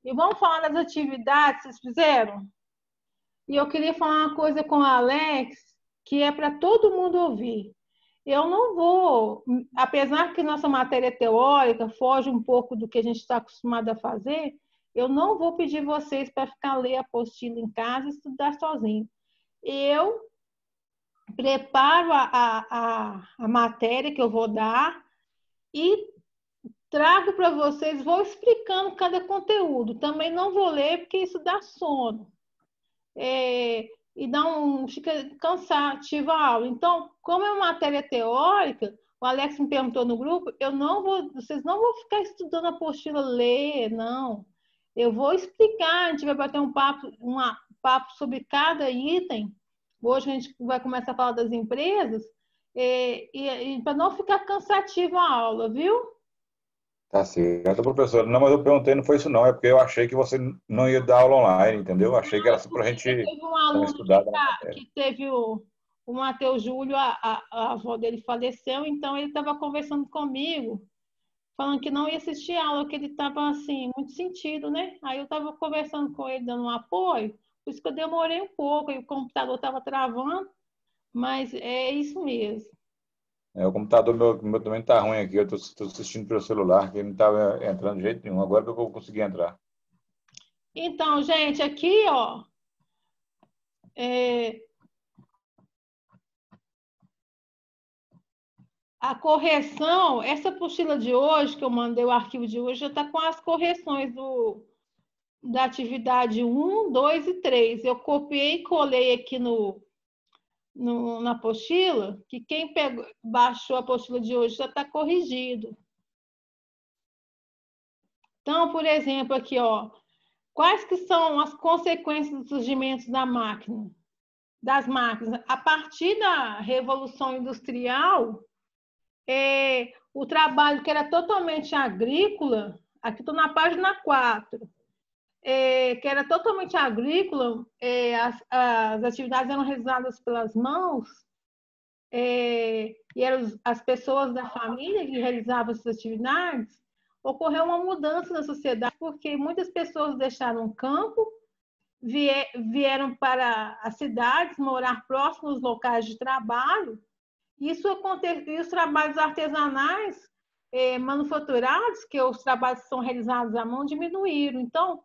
E vamos falar das atividades que vocês fizeram? E eu queria falar uma coisa com o Alex, que é para todo mundo ouvir. Eu não vou, apesar que nossa matéria teórica foge um pouco do que a gente está acostumado a fazer, eu não vou pedir vocês para ficar ler a apostila em casa e estudar sozinho. Eu preparo a matéria que eu vou dar e trago para vocês, vou explicando cada conteúdo. Também não vou ler, porque isso dá sono. E fica cansativa a aula. Então, como é uma matéria teórica, o Alex me perguntou no grupo, vocês não vão ficar estudando a apostila, ler, não. Eu vou explicar, a gente vai bater um papo sobre cada item. Hoje a gente vai começar a falar das empresas, para não ficar cansativa a aula, viu? Tá certo, professora. Não, mas eu perguntei, não foi isso não, é porque eu achei que você não ia dar aula online, entendeu? Achei que era só para a gente Teve um dar uma aluno estudada na matéria. que teve o Matheus Júlio, a avó dele faleceu, então ele estava conversando comigo, falando que não ia assistir aula, que ele estava assim, muito sentido, né? Aí eu estava conversando com ele, dando um apoio, por isso que eu demorei um pouco, e o computador estava travando, mas é isso mesmo. O computador meu também tá ruim aqui, eu tô assistindo pelo celular, que não estava entrando de jeito nenhum, agora que eu consegui entrar. Então, gente, aqui, ó, a correção, essa apostila de hoje, que eu mandei o arquivo de hoje, já está com as correções da atividade 1, 2 e 3. Eu copiei e colei aqui na apostila, que quem baixou a apostila de hoje já está corrigido. Então, por exemplo, aqui, ó, quais que são as consequências do surgimento das máquinas? A partir da Revolução Industrial, o trabalho que era totalmente agrícola, aqui estou na página 4, que era totalmente agrícola, as atividades eram realizadas pelas mãos, e eram as pessoas da família que realizavam essas atividades, ocorreu uma mudança na sociedade, porque muitas pessoas deixaram o campo, vieram para as cidades, morar próximos aos locais de trabalho. Isso aconteceu, e os trabalhos artesanais, manufaturados, que os trabalhos que são realizados à mão, diminuíram. Então,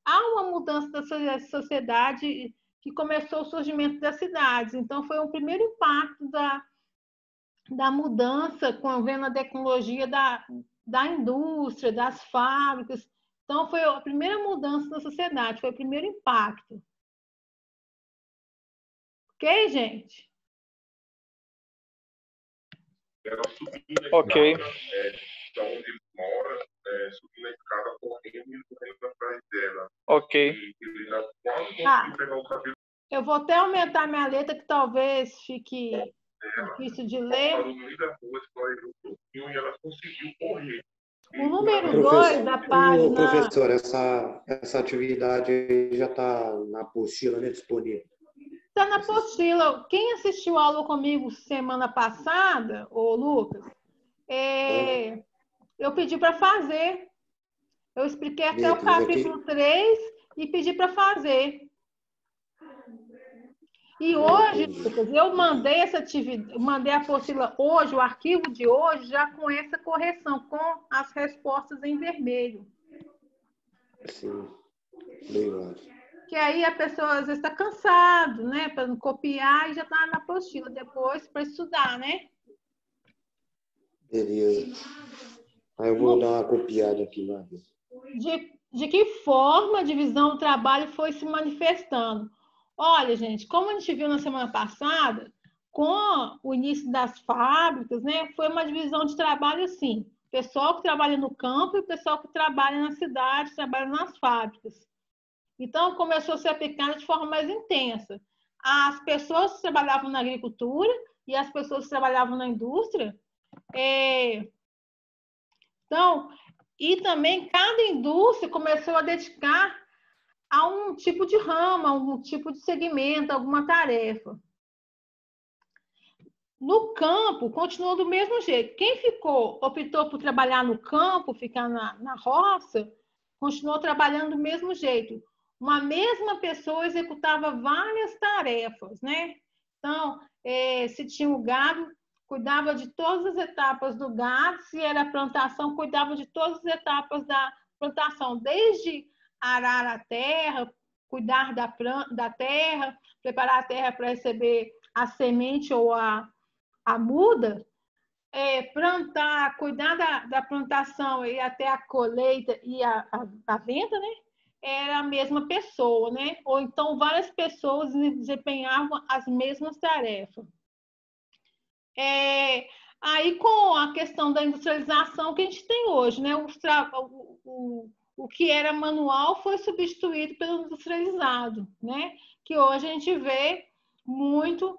há uma mudança da sociedade que começou o surgimento das cidades. Então, foi o primeiro impacto da mudança, vendo a tecnologia da indústria, das fábricas. Então, foi a primeira mudança da sociedade, foi o primeiro impacto. Ok, gente? Ok. Da onde ele mora, subindo a escada, correndo e correndo atrás dela. Ok. E ele já quase conseguiu pegar o cabelo Eu vou até aumentar minha letra, que talvez fique difícil de ler. parou no meio da rua, escorregou um pouquinho e ela conseguiu correr. O número 2 da página... Professor, essa atividade já está na apostila, né, disponível? Está na apostila. Quem assistiu a aula comigo semana passada, ô Lucas, eu pedi para fazer. Eu expliquei até o capítulo 3 e pedi para fazer. E hoje, Lucas, eu mandei essa atividade, mandei a apostila hoje, o arquivo de hoje, já com essa correção, com as respostas em vermelho. Sim, legal. Que aí a pessoa às vezes está cansado, né? Para não copiar e já está na apostila depois para estudar, né? Beleza. Aí eu vou dar uma copiada aqui lá. De que forma a divisão do trabalho foi se manifestando? Olha, gente, como a gente viu na semana passada, com o início das fábricas, né? Foi uma divisão de trabalho assim. Pessoal que trabalha no campo e pessoal que trabalha na cidade, trabalha nas fábricas. Então, começou a ser aplicada de forma mais intensa. As pessoas que trabalhavam na agricultura e as pessoas que trabalhavam na indústria. Então, e também cada indústria começou a dedicar a um tipo de ramo, a um tipo de segmento, alguma tarefa. No campo, continuou do mesmo jeito. Quem optou por trabalhar no campo, ficar na roça, continuou trabalhando do mesmo jeito. Uma mesma pessoa executava várias tarefas, né? Então, se tinha o gado, cuidava de todas as etapas do gado, se era plantação, cuidava de todas as etapas da plantação, desde arar a terra, cuidar da terra, preparar a terra para receber a semente ou a muda, plantar, cuidar da plantação e até a colheita e a venda, né? Era a mesma pessoa, né? Ou então várias pessoas desempenhavam as mesmas tarefas. Aí, com a questão da industrialização que a gente tem hoje, né? O que era manual foi substituído pelo industrializado, né? Que hoje a gente vê muito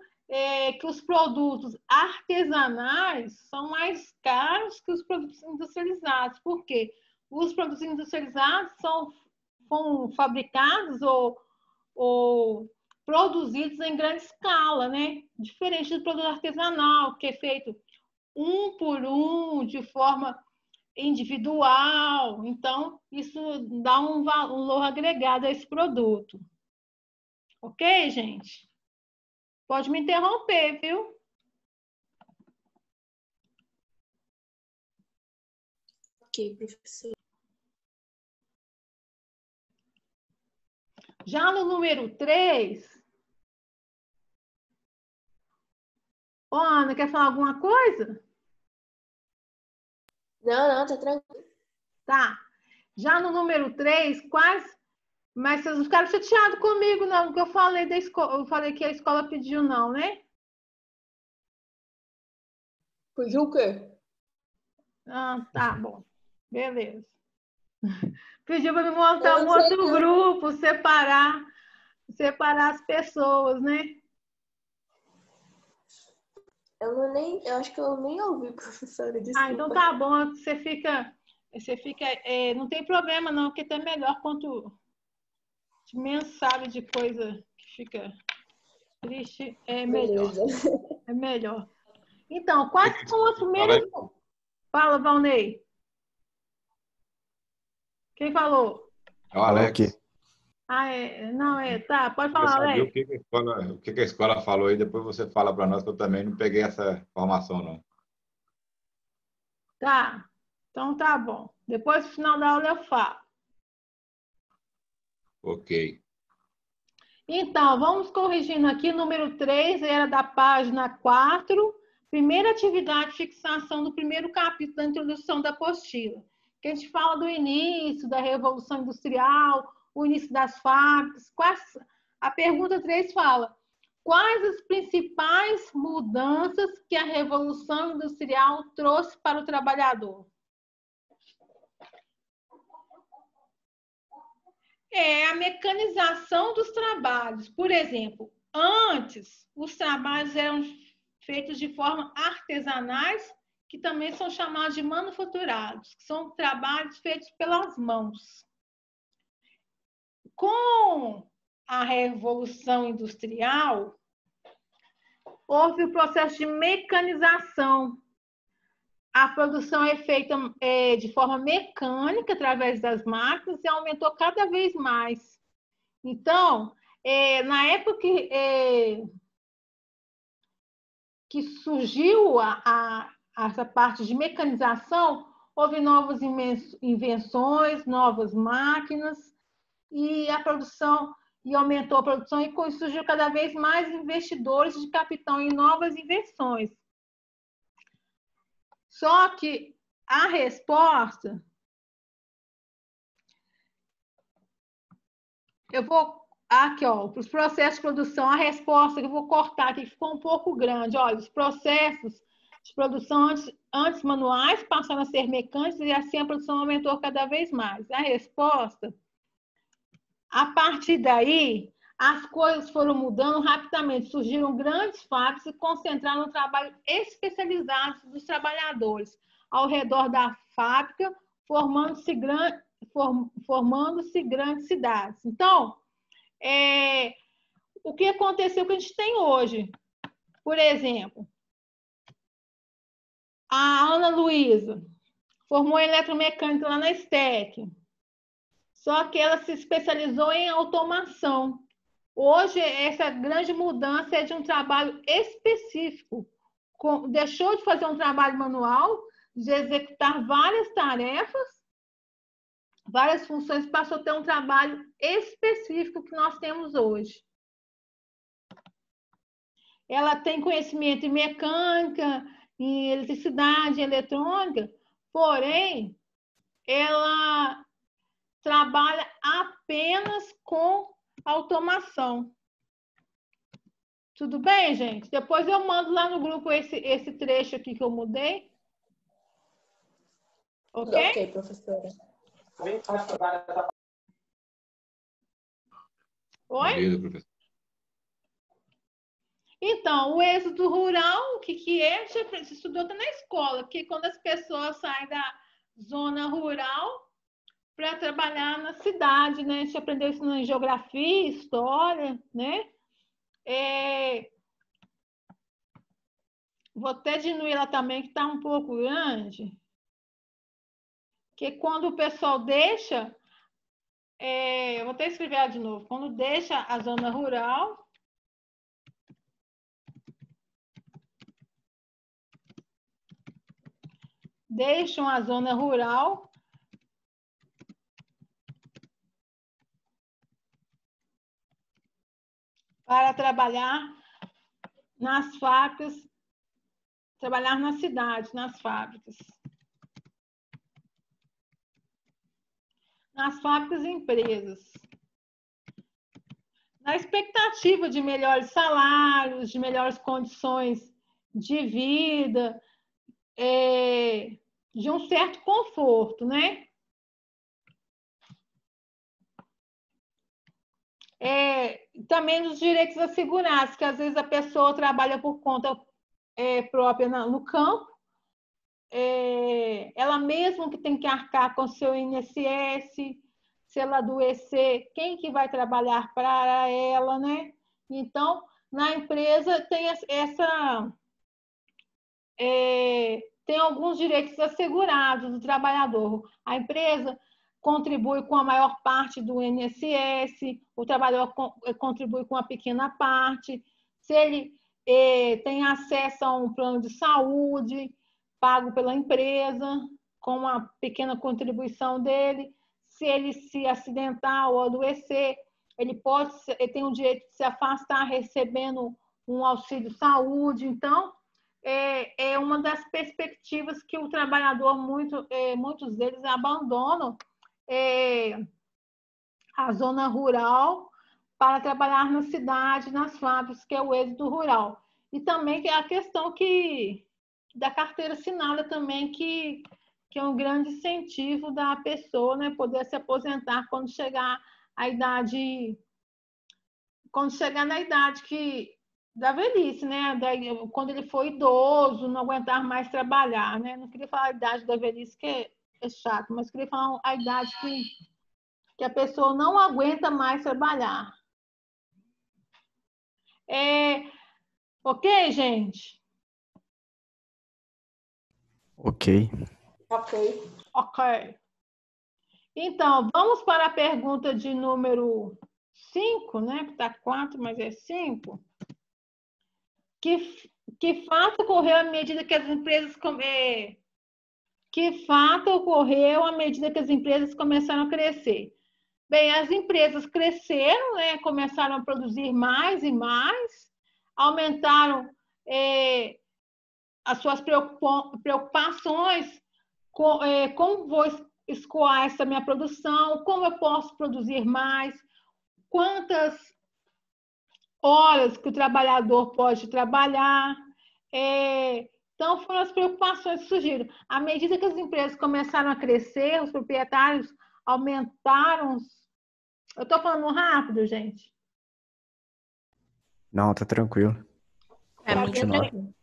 que os produtos artesanais são mais caros que os produtos industrializados. Por quê? Os produtos industrializados são fabricados ou produzidos em grande escala, né? Diferente do produto artesanal, que é feito um por um, de forma individual. Então, isso dá um valor agregado a esse produto. Ok, gente? Pode me interromper, viu? Ok, professor. Já no número 3... Ô, Ana, quer falar alguma coisa? Não, tá tranquilo. Tá. Já no número 3, quais... Mas vocês não ficaram chateados comigo, não, porque eu falei da escola, eu falei que a escola pediu não, né? Pediu o quê? Ah, tá bom. Beleza. Pediu para me montar um outro grupo, separar as pessoas, né? Eu acho que eu nem ouvi, professora, desculpa. Ah, então tá bom, você fica, não tem problema não, porque tá melhor quanto menos sabe de coisa que fica triste, é melhor. Beleza. É melhor. Então, quais são as primeiras... Fala, Valnei. Quem falou? É o Alex. Não, tá, pode falar, Alex. Alex. O que a escola falou aí, depois você fala para nós, que eu também não peguei essa informação, não. Tá, então tá bom. Depois, no final da aula, eu falo. Ok. Então, vamos corrigindo aqui. Número 3 era da página 4. Primeira atividade, fixação do primeiro capítulo da introdução da apostila. Que a gente fala do início da Revolução Industrial, o início das fábricas. A pergunta 3 fala: quais as principais mudanças que a Revolução Industrial trouxe para o trabalhador? A mecanização dos trabalhos. Por exemplo, antes, os trabalhos eram feitos de forma artesanais, que também são chamados de manufaturados, que são trabalhos feitos pelas mãos. Com a Revolução Industrial, houve o processo de mecanização. A produção é feita de forma mecânica, através das máquinas, e aumentou cada vez mais. Então, na época que surgiu essa parte de mecanização, houve novas invenções, novas máquinas, e aumentou a produção, e com isso surgiu cada vez mais investidores de capital em novas invenções. Só que a resposta... Eu vou... Aqui, ó, para os processos de produção, a resposta que eu vou cortar aqui, que ficou um pouco grande. Olha, os processos de produção antes manuais passaram a ser mecânicos e assim a produção aumentou cada vez mais. A resposta... A partir daí, as coisas foram mudando rapidamente. Surgiram grandes fábricas e concentraram no trabalho especializado dos trabalhadores ao redor da fábrica, formando-se grandes cidades. Então, o que aconteceu que a gente tem hoje? Por exemplo, a Ana Luísa formou eletromecânica lá na STEC. Só que ela se especializou em automação. Hoje, essa grande mudança é de um trabalho específico. Deixou de fazer um trabalho manual, de executar várias tarefas, várias funções, passou a ter um trabalho específico que nós temos hoje. Ela tem conhecimento em mecânica, em eletricidade, em eletrônica, porém, ela trabalha apenas com automação. Tudo bem, gente? Depois eu mando lá no grupo esse trecho aqui que eu mudei. Ok? Ok, professora. Oi? Beleza, professor. Então, o êxodo rural, o que é? Você estudou até na escola, que quando as pessoas saem da zona rural para trabalhar na cidade, né? A gente aprendeu isso em geografia, história, né? Vou até diminuir ela também, que está um pouco grande. Que quando o pessoal deixa... eu vou até escrever ela de novo. Quando deixa a zona rural... Deixam a zona rural para trabalhar nas fábricas, trabalhar na cidade, nas fábricas. Nas fábricas e empresas. Na expectativa de melhores salários, de melhores condições de vida, de um certo conforto, né? Também dos direitos assegurados, que às vezes a pessoa trabalha por conta própria no campo, ela mesma que tem que arcar com o seu INSS, se ela adoecer, quem que vai trabalhar para ela, né? Então, na empresa tem tem alguns direitos assegurados do trabalhador. A empresa contribui com a maior parte do INSS, o trabalhador contribui com uma pequena parte. Se ele tem acesso a um plano de saúde pago pela empresa, com uma pequena contribuição dele, se ele se acidentar ou adoecer, ele tem o direito de se afastar recebendo um auxílio saúde. Então, é uma das perspectivas que o trabalhador, muitos deles abandonam a zona rural para trabalhar na cidade, nas fábricas, que é o êxodo rural. E também a questão da carteira assinada também, que é um grande incentivo da pessoa, né, poder se aposentar quando chegar na idade da velhice, né? Quando ele for idoso, não aguentar mais trabalhar, né? Não queria falar a idade da velhice, que é chato, mas queria falar a idade que a pessoa não aguenta mais trabalhar. Ok, gente? Ok. Ok. Então, vamos para a pergunta de número 5, né? Que está 4, mas é 5. Que fato ocorreu à medida que as empresas começaram a crescer? Bem, as empresas cresceram, né? Começaram a produzir mais e mais, aumentaram as suas preocupações como vou escoar essa minha produção, como eu posso produzir mais, quantas horas que o trabalhador pode trabalhar. Então, foram as preocupações que surgiram. À medida que as empresas começaram a crescer, os proprietários aumentaram. Eu estou falando rápido, gente? Não, tá tranquilo. Pra Pode mim tá continuar. tranquilo.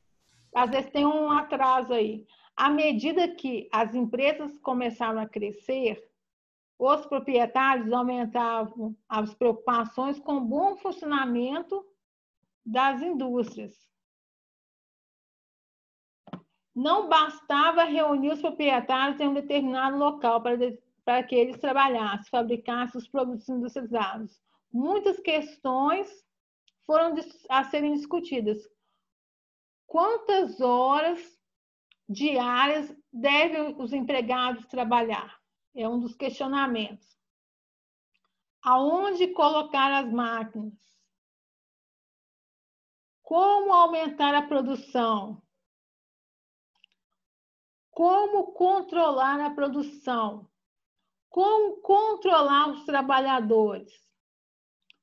Às vezes tem um atraso aí. À medida que as empresas começaram a crescer, os proprietários aumentavam as preocupações com o bom funcionamento das indústrias. Não bastava reunir os proprietários em um determinado local para que eles trabalhassem, fabricassem os produtos industrializados. Muitas questões foram a serem discutidas. Quantas horas diárias devem os empregados trabalhar? É um dos questionamentos. Aonde colocar as máquinas? Como aumentar a produção? Como controlar a produção? Como controlar os trabalhadores?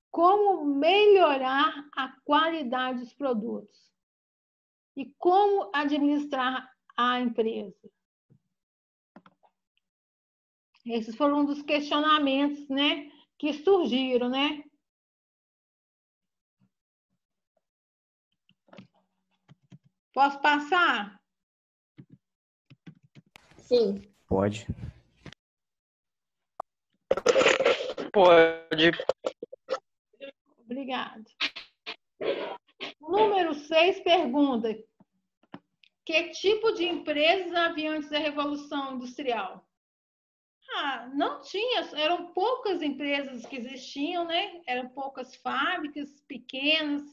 Como melhorar a qualidade dos produtos? E como administrar a empresa? Esses foram um dos questionamentos, né, que surgiram, né? Posso passar? Sim. Pode. Pode. Obrigada. Número 6 pergunta: que tipo de empresas havia antes da Revolução Industrial? Não tinha, eram poucas empresas que existiam, né? Eram poucas fábricas pequenas,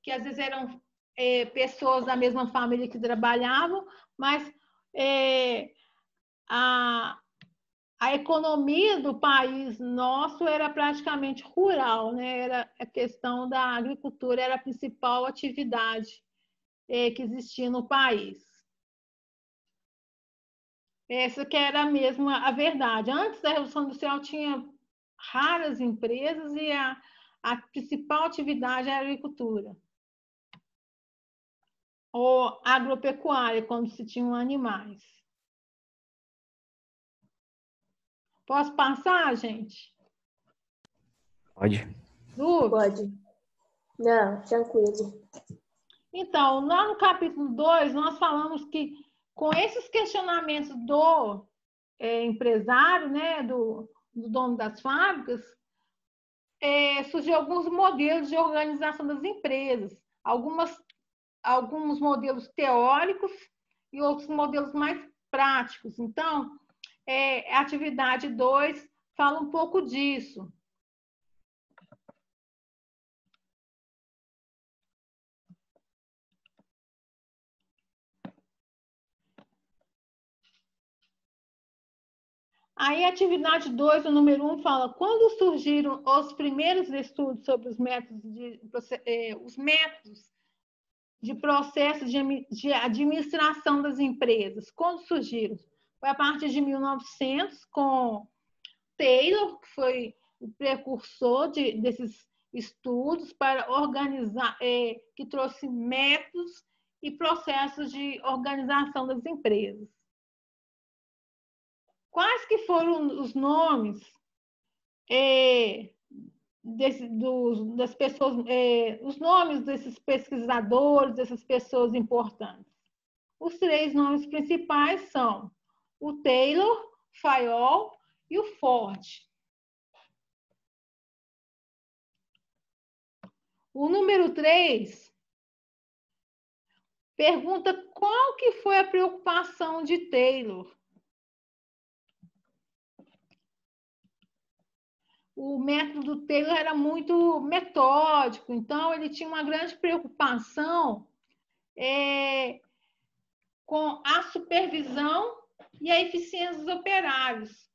que às vezes eram pessoas da mesma família que trabalhavam, mas a economia do país nosso era praticamente rural, né? Era a questão da agricultura, era a principal atividade que existia no país. Essa que era mesmo a verdade. Antes da Revolução Industrial tinha raras empresas e a principal atividade era a agricultura. Ou agropecuária, quando se tinham animais. Posso passar, gente? Pode. Dúvida? Pode. Não, tranquilo. Então, lá no capítulo 2, nós falamos que com esses questionamentos do empresário, né, do dono das fábricas, surgiu alguns modelos de organização das empresas. Alguns modelos teóricos e outros modelos mais práticos. Então, a atividade 2 fala um pouco disso. Aí, a atividade 2, o número 1, fala: quando surgiram os primeiros estudos sobre os métodos de processo de administração das empresas? Quando surgiram? Foi a partir de 1900, com Taylor, que foi o precursor desses estudos para organizar, que trouxe métodos e processos de organização das empresas. Quais que foram os nomes das pessoas, os nomes desses pesquisadores, dessas pessoas importantes? Os 3 nomes principais são o Taylor, Fayol e o Ford. O número 3 pergunta qual que foi a preocupação de Taylor. O método do Taylor era muito metódico, então ele tinha uma grande preocupação com a supervisão e a eficiência dos operários.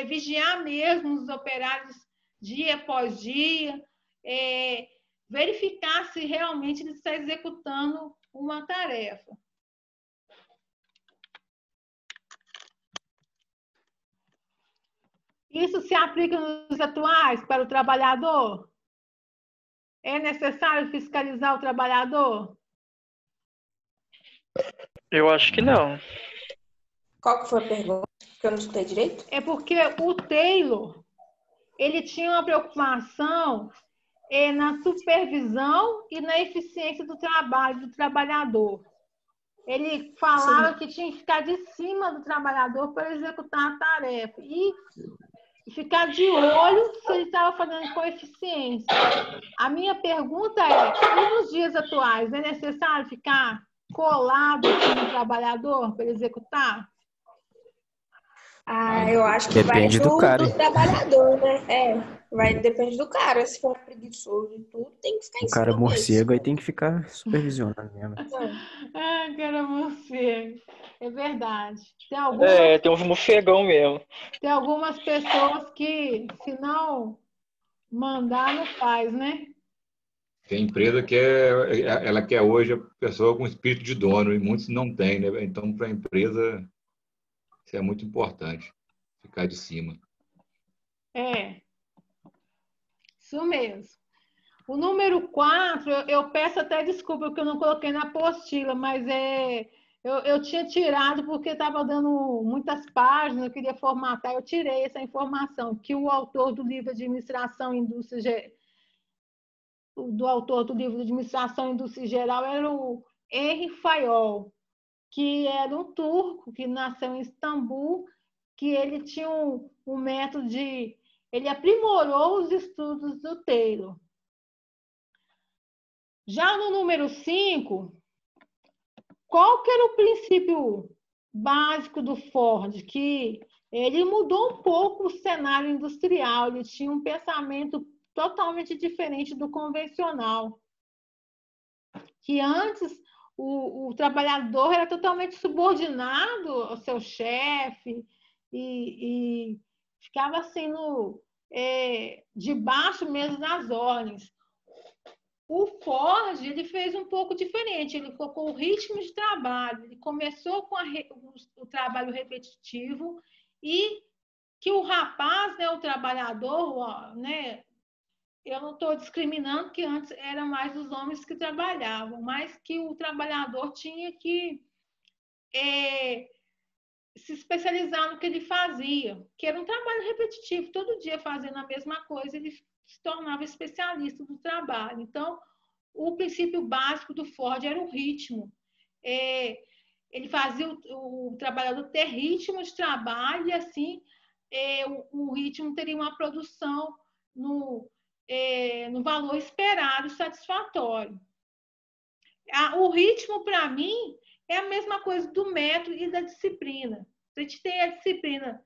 Vigiar mesmo os operários dia após dia, verificar se realmente ele está executando uma tarefa. Isso se aplica nos dias atuais para o trabalhador? É necessário fiscalizar o trabalhador? Eu acho que não. Qual que foi a pergunta? Que eu não escutei direito? É porque o Taylor, ele tinha uma preocupação na supervisão e na eficiência do trabalho do trabalhador. Ele falava que tinha que ficar de cima do trabalhador para executar a tarefa e ficar de olho se ele estava fazendo com eficiência. A minha pergunta e nos dias atuais, é necessário ficar colado no trabalhador para executar? Eu acho que Depende vai do cara. do trabalhador, né? Depende do cara. Se for preguiçoso e tudo, tem que ficar em O cara cima morcego aí deles. tem que ficar supervisionando mesmo. Cara, você. É verdade. Tem uns morcegão mesmo. Tem algumas pessoas que, se não mandar, não faz, né? Tem empresa que ela quer hoje a pessoa com espírito de dono, e muitos não têm, né? Então, para a empresa, isso é muito importante, ficar de cima. Isso mesmo. O número 4, eu peço até desculpa porque eu não coloquei na apostila, mas eu tinha tirado porque estava dando muitas páginas, eu queria formatar, eu tirei essa informação, que o autor do livro Administração e Indústria Geral era o Henri Fayol, que era um turco que nasceu em Istambul, que ele tinha um método de... Ele aprimorou os estudos do Taylor. Já no número 5, qual que era o princípio básico do Ford? Que ele mudou um pouco o cenário industrial, ele tinha um pensamento totalmente diferente do convencional. Que antes o trabalhador era totalmente subordinado ao seu chefe e ficava assim debaixo mesmo das ordens. O Ford ele fez um pouco diferente, ele colocou o ritmo de trabalho, ele começou com o trabalho repetitivo e que o rapaz, né, o trabalhador, né, eu não estou discriminando, que antes eram mais os homens que trabalhavam, mas que o trabalhador tinha que se especializar no que ele fazia, que era um trabalho repetitivo, todo dia fazendo a mesma coisa, ele se tornava especialista do trabalho. Então, o princípio básico do Ford era o ritmo. Ele fazia o trabalhador ter ritmo de trabalho e, assim, o ritmo teria uma produção no valor esperado, satisfatório. O ritmo, para mim, é a mesma coisa do método e da disciplina. A gente tem a disciplina.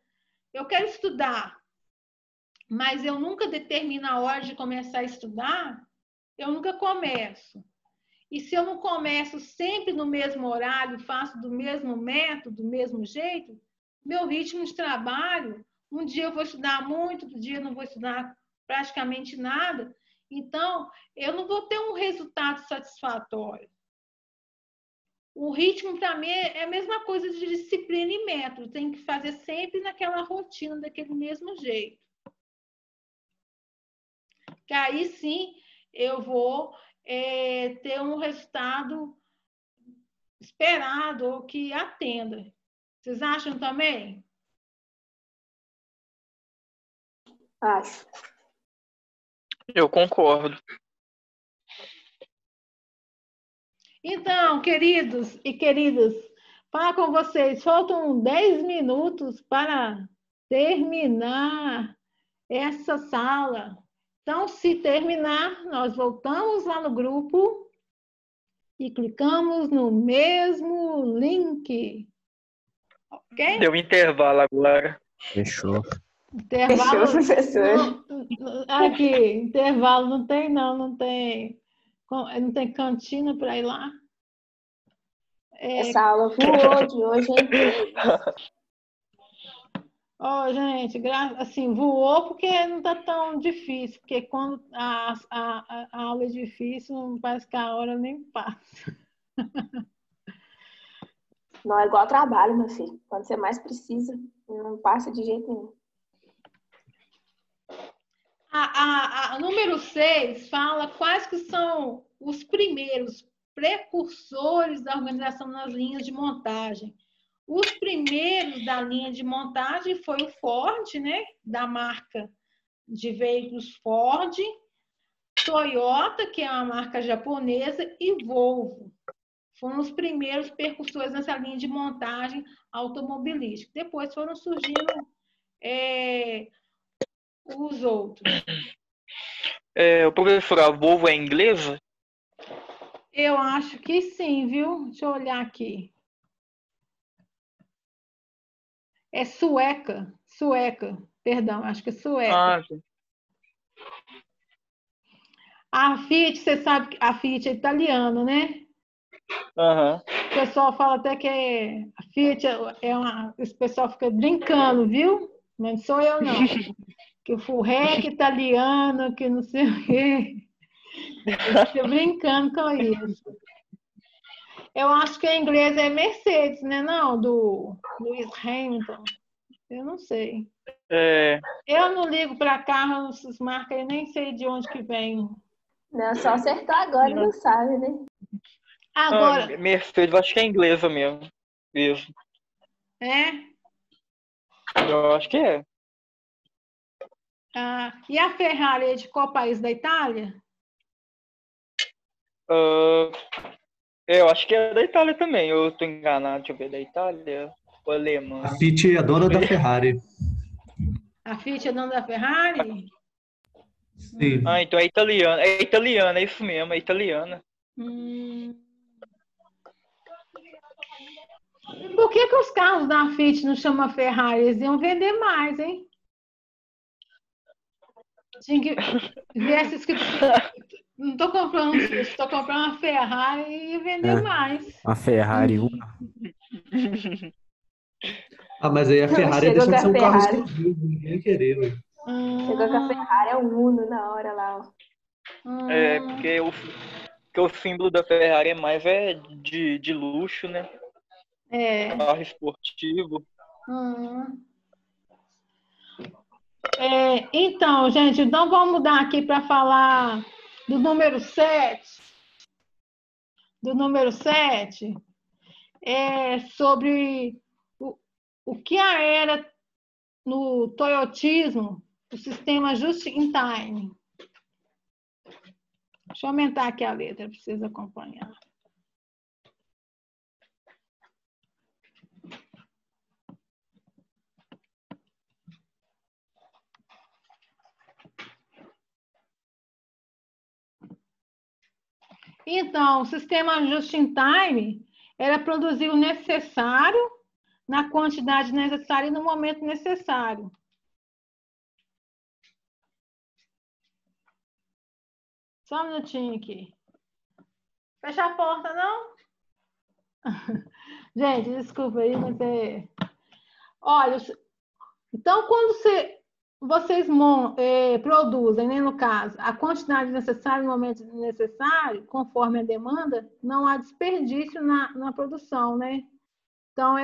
Eu quero estudar, mas eu nunca determino a hora de começar a estudar, eu nunca começo. E se eu não começo sempre no mesmo horário, faço do mesmo método, do mesmo jeito, meu ritmo de trabalho, um dia eu vou estudar muito, outro dia eu não vou estudar praticamente nada, então eu não vou ter um resultado satisfatório. O ritmo, para mim, é a mesma coisa de disciplina e método, tem que fazer sempre naquela rotina, daquele mesmo jeito. Que aí sim eu vou ter um resultado esperado ou que atenda. Vocês acham também? Acho. Eu concordo. Então, queridos e queridas, falar com vocês, faltam 10 minutos para terminar essa sala. Então, se terminar, nós voltamos lá no grupo e clicamos no mesmo link. Ok? Deu intervalo agora. Fechou. Intervalo. Fechou, professor. Aqui, intervalo não tem, não tem. Não tem cantina para ir lá? Essa aula voou de hoje, hein? Gente, assim, voou porque não está tão difícil, porque quando a aula é difícil, parece que a hora nem passa. Não é igual trabalho, meu filho. Quando você mais precisa, não passa de jeito nenhum. A número 6 fala quais que são os primeiros precursores da organização nas linhas de montagem. Os primeiros da linha de montagem foi o Ford, né? Da marca de veículos Ford, Toyota, que é uma marca japonesa, e Volvo. Foram os primeiros precursores nessa linha de montagem automobilística. Depois foram surgindo os outros. Professor, a Volvo é inglesa? Eu acho que sim, viu? Deixa eu olhar aqui. É sueca. Sueca. Perdão, acho que é sueca. Ah, sim. A Fiat, você sabe que a Fiat é italiana, né? Aham. O pessoal fala até que a Fiat esse pessoal fica brincando, viu? Mas não sou eu, não. Que o furreca italiano, que não sei o quê. Fica brincando com isso. Eu acho que em inglês é Mercedes, né? Não, do Lewis Hamilton. Eu não sei. É, Eu não ligo para carro, essas marcas, eu nem sei de onde que vem. Não, só acertou agora e não sabe, né? Agora, Mercedes, acho que é inglesa mesmo. Isso. é? Eu acho que é. E a Ferrari é de qual país da Itália? Ah, eu acho que é da Itália também. Eu tô enganado, deixa eu ver, da Itália ou alemã. A Fiat é a dona da Ferrari. A Fiat é dona da Ferrari? Sim. Ah, então é italiana. É italiana, é isso mesmo, é italiana. E por que os carros da Fiat não chamam Ferrari? Eles iam vender mais, hein? Tinha que viesse escrito. Não estou comprando um Fiat, estou comprando uma Ferrari e ia vender mais. A Ferrari Uno. Ah, mas aí a Ferrari Chegou deixa de ser com um a carro Ferrari. exclusivo, ninguém ia querer, ué. Chegou com a Ferrari, é o Uno na hora lá, ó. É, porque o símbolo da Ferrari é mais de luxo, né? É. Carro esportivo. Então, gente, então vamos mudar aqui para falar do número 7. Do número 7 sobre o que era no toyotismo o sistema just-in-time. Deixa eu aumentar aqui a letra para vocês acompanhar. Então, o sistema just-in-time era produzir o necessário na quantidade necessária e no momento necessário. Só um minutinho aqui. Fecha a porta, não? Gente, desculpa aí, mas Olha, então, quando vocês produzem, né, no caso, a quantidade necessária no momento necessário, conforme a demanda, não há desperdício na produção, né? Então,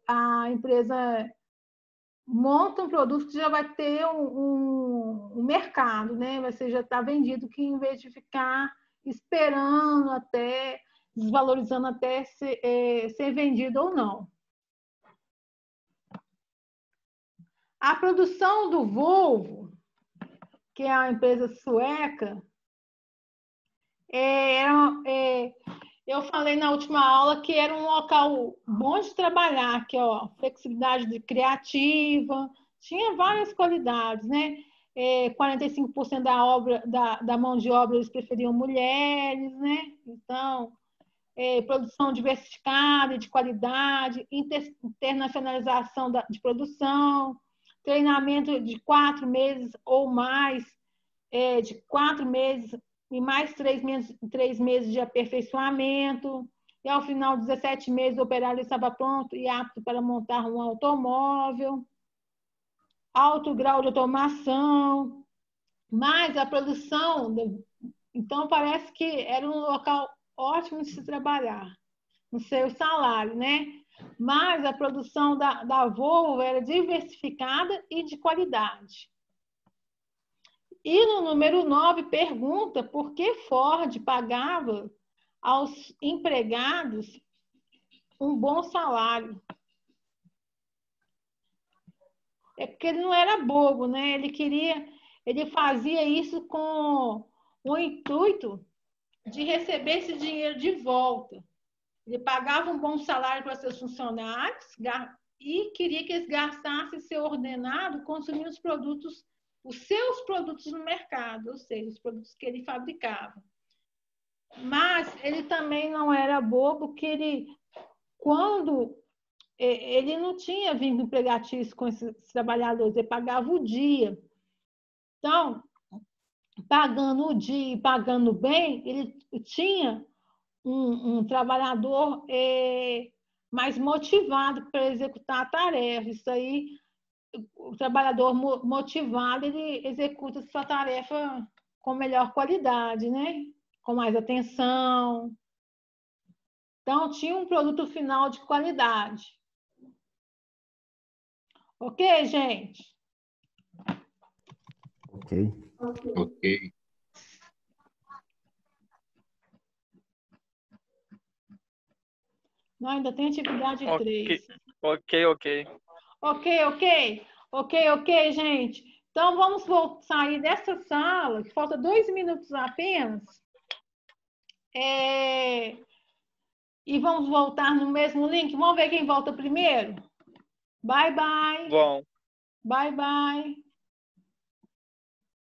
a empresa monta um produto que já vai ter um mercado, né? Você já está vendido, que em vez de ficar esperando até, desvalorizando até ser vendido ou não. A produção do Volvo, que é a empresa sueca, eu falei na última aula que era um local bom de trabalhar, que flexibilidade criativa, tinha várias qualidades, né? 45% da mão de obra eles preferiam mulheres, né? Então, produção diversificada, de qualidade, internacionalização de produção, treinamento de 4 meses ou mais, de 4 meses e mais 3 meses de aperfeiçoamento, e ao final de 17 meses o operário estava pronto e apto para montar um automóvel, alto grau de automação, mas a produção, então parece que era um local ótimo de se trabalhar, no seu salário, né? Mas a produção da Volvo era diversificada e de qualidade. E no número 9 pergunta por que Ford pagava aos empregados um bom salário. É porque ele não era bobo, né? Ele fazia isso com o intuito de receber esse dinheiro de volta. Ele pagava um bom salário para seus funcionários e queria que eles gastassem seu ordenado consumindo os seus produtos no mercado, ou seja, os produtos que ele fabricava. Mas ele também não era bobo, quando ele não tinha vínculo empregatício com esses trabalhadores, ele pagava o dia. Então, pagando o dia e pagando bem, ele tinha um trabalhador mais motivado para executar a tarefa. Isso aí, o trabalhador motivado, ele executa sua tarefa com melhor qualidade, né? Com mais atenção. Então, tinha um produto final de qualidade. Ok, gente? Ok. Ok. Não, ainda tem atividade 3. Ok. Ok, gente. Então, vamos sair dessa sala, que falta 2 minutos apenas. E vamos voltar no mesmo link. Vamos ver quem volta primeiro? Bye, bye. Bom. Bye, bye.